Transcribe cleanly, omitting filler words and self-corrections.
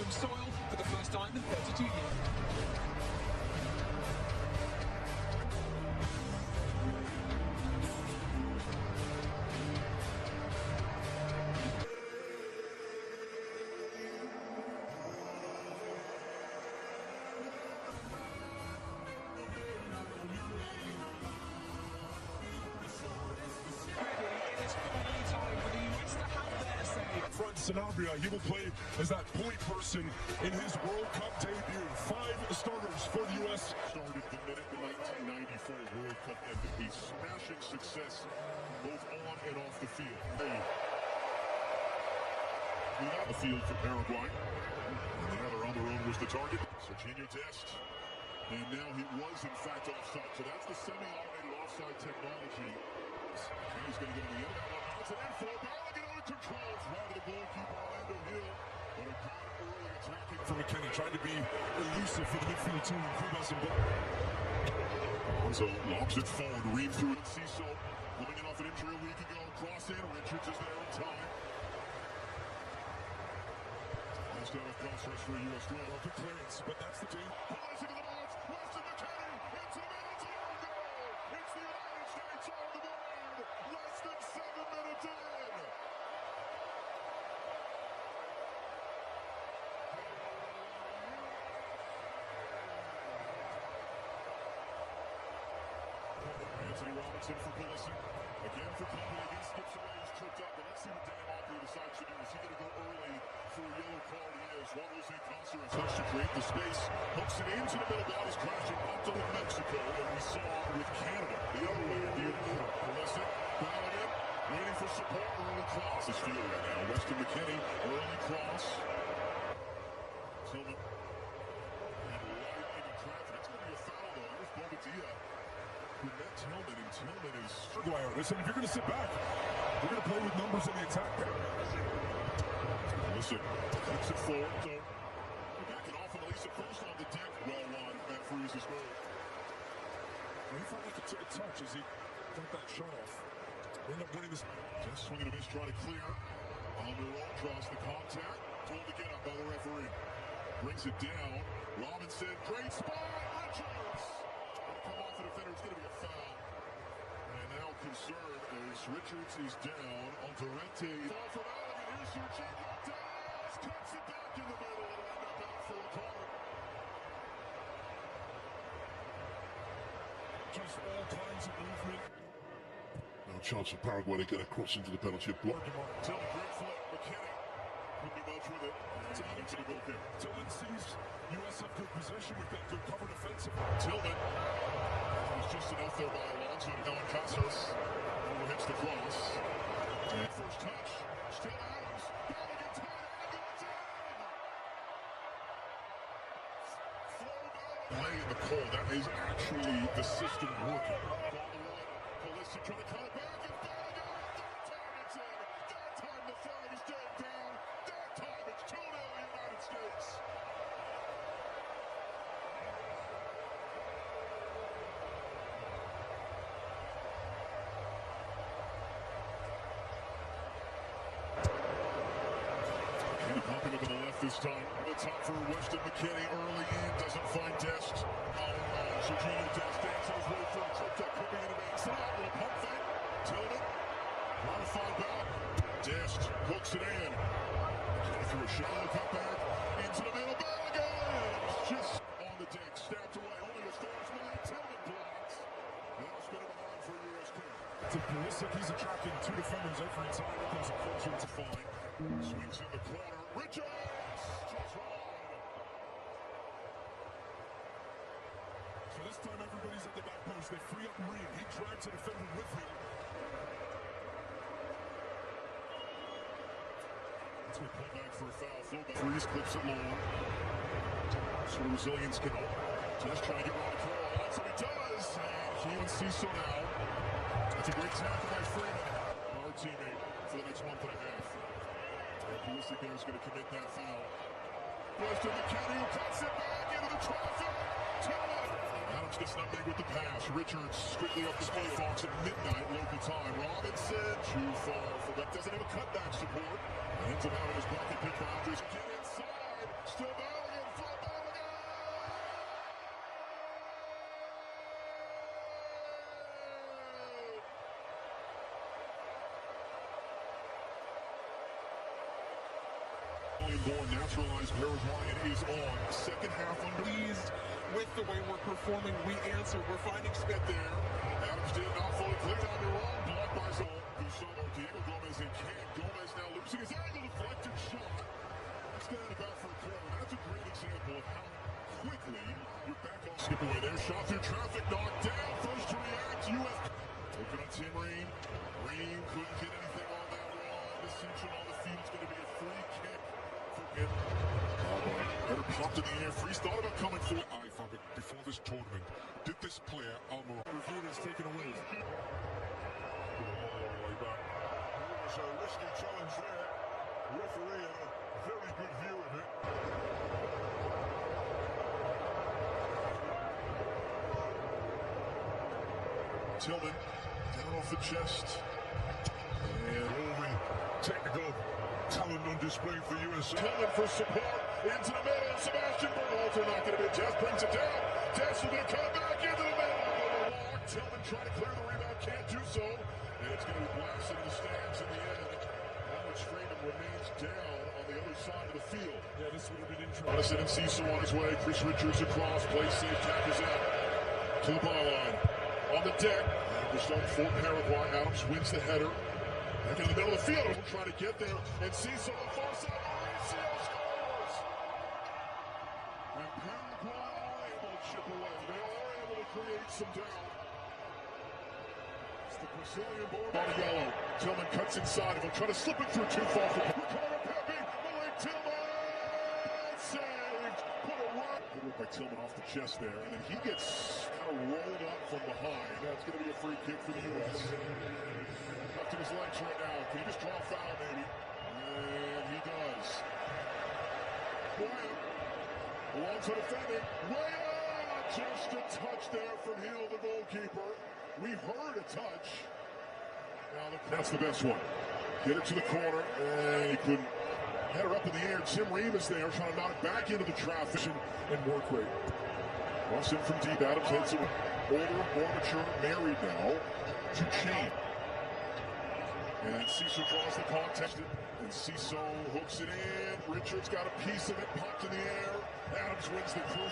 England soil for the first time in 32 years. Sanabria, he will play as that point person in his World Cup debut. 5 starters for the U.S. Started the minute the 1994 World Cup ended. A smashing success both on and off the field. The field for Paraguay. And the other on the run was the target. Serginho Dest. And now he was in fact offside. So that's the semi-automated offside technology. He's going to get in the end of that one. It's an infield. Ball under control. Right to the goalkeeper, Orlando Hill. But a good early attacking for McKennie, trying to be elusive for the midfield team. Alonso lobs it forward. Reed through it. Ciso coming in off an injury a week ago. Cross in. Richards is there in time. Last out of cross rush for a U.S. draw. Good clearance, but that's the team. Passing to the box. Weston McKennie into the middle. It's a goal. It's the United States on the board. Less than 7 minutes in. Anthony Robinson for Pulisic. Again for company against skips away. He's tripped up. But let's see what Dan Walker decides to do. Is he going to go early for a yellow card? He is. Juan Jose Costa touch to create the space. Hooks it into the middle. Bodies crashing up to Mexico. And we saw with Canada the other way. Pulisic. Balogun waiting for support. Early cross. This field right now. Weston McKennie. Early cross. Tillman. And right into traffic. It's going to be a foul though. Here's Bobadilla. Who met Tillman, and Tillman is... Listen, if you're going to sit back, we're going to play with numbers in the attack. Listen, kicks it forward, so back it off, and Elisa first on the deck. Well won, Matt Freeze's goal. He felt like it took a touch as he got that shot off. End up winning this. Just swinging a miss, trying to clear. Almiron draws the contact. Told to get up by the referee. Brings it down. Robinson, great spot. Richards. Come off the defender, it's going to be a foul. And now concerned as Richards is down on Durante. Fall from Balogun, here's Serginho Dest. Cuts it back in the middle. It'll end up out for a card. Just all kinds of movement. No chance for Paraguay to get across into the penalty block. Tillman, great flip. McKennie could be much with it. It's out into the goalkeeper. Tillman sees U.S. have good possession. We've got good cover defensive. Tillman was just enough there by Alonso. Now Casas overhits the cross. And first touch. Still Adams. Balogun tied. Goes in. Play in the cold. That is actually the system working. Pulisic trying to cut it back. And Balogun. That time it's in. That time the flag is dead down. That time it's 2-0 United States. Popping up on the left this time. The top for Weston McKennie early in. Doesn't find Dest. Serginho Dest dances his way through. Tripped up, coming in the base. Little pump fake. Tillman. Trying to find back. Dest hooks it in. McKennie threw a shallow cut back. Into the middle. Balogun. Just on the deck. Stabbed away. Only a stone's line. Tillman blocks. Now spin it behind for a U.S. kick. To Pulisic, he's attracting 2 defenders every time. It comes closer to fine. Swings in the corner. Richards! Just wide. So this time everybody's at the back post. They free up Reed. He drags a defender with him. That's a pull back for a foul. Fullback. Freeze clips it long. So resilience can just try to get around the curl. That's what he does. And he and Ciso now. That's a great tackle by Freeman. Our teammate for the next month and a half. Pulisic there is going to commit that foul. Weston McKennie who cuts it back into the traffic. Tillman. Adams gets nutmeg with the pass. Richards strictly up the speed. Fox at midnight local time. Robinson too far for that. Doesn't have a cutback support. Ends up having his pocket pick for Andres. Get inside. Still Paraguayan-born, naturalized Paraguayan is on. Second half Pleased with the way we're performing. We answer. We're finding get there. Adams did not fully clear down the wrong. Blocked by Zol. Gusolo, Diego Gomez in camp. Gomez now losing his angle. Deflected shot. That's down about for a corner. That's a great example of how quickly you're back on. Skip away there. Shot through traffic. Knocked down. First to react. UF. Looking on Tim Ream. Ream couldn't get anything on that one. Decision on the field. It's going to be a free kick for him. Better popped in the air. Freeze thought about coming for it. I found it before this tournament. Did this player, Almar, Review is taken away. a long way back. It was a risky challenge there. Referee had a very good view of it. Tillman down off the chest. And Only technical talent on display for USA. Tillman for support. Into the middle. Sebastian Berhalter not going to be. Jess brings it down. Jess will come back into the middle. Walk. Tillman trying to clear the rebound. Can't do so. And it's going to be blasted in the stands in the end. Alex Freeman remains down on the other side of the field. Yeah, this would have been interesting. Madison and Cecil on his way. Chris Richards across. Play safe. Tackles out. To the byline. On the deck. We're starting for Paraguay. Adams wins the header. Back in the middle of the field. We're trying to get there. And Cecil on the far side. Mauricio scores. And Paraguay are able to chip away. They are able to create some doubt. It's the Brazilian-born yellow. Tillman cuts inside of him. Trying to slip it through too far for Ricardo Pepe. Malik Tillman. Saved. Put a run. Good work by Tillman off the chest there. And then he gets kind of rolled up from behind. That's going to be a free kick for the U.S. Up to his legs right now. Can he just draw a foul, maybe? And he does. Wyatt. Alonso defending. Wyatt! Just a touch there from Hill, the goalkeeper. We heard a touch. Now that's the best one. Get it to the corner. And he couldn't. Header up in the air. Tim Ream is there trying to knock it back into the traffic and work rate. Cross in from deep. Adams hits it. Older, more mature, married now to Chain. And Cecil draws the contest, and Cecil hooks it in. Richards got a piece of it, popped in the air. Adams wins the crew.